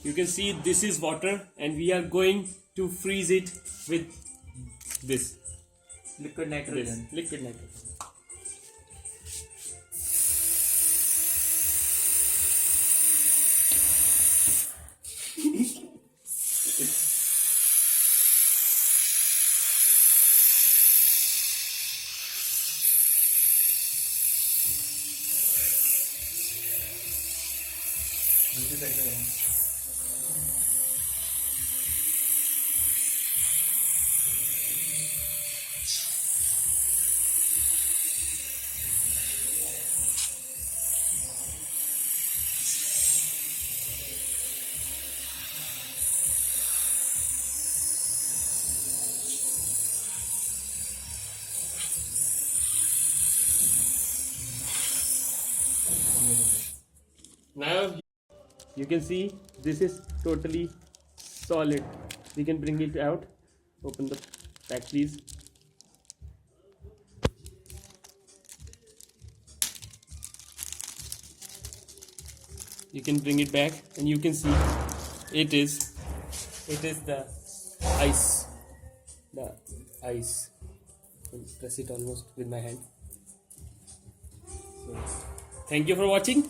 You can see this is water, and we are going to freeze it with this liquid nitrogen. liquid nitrogen. Now you can see this is totally solid. We can bring it out. Open the pack, please. You can bring it back, and you can see it is the ice. The ice. I'll press it almost with my hand. So, thank you for watching.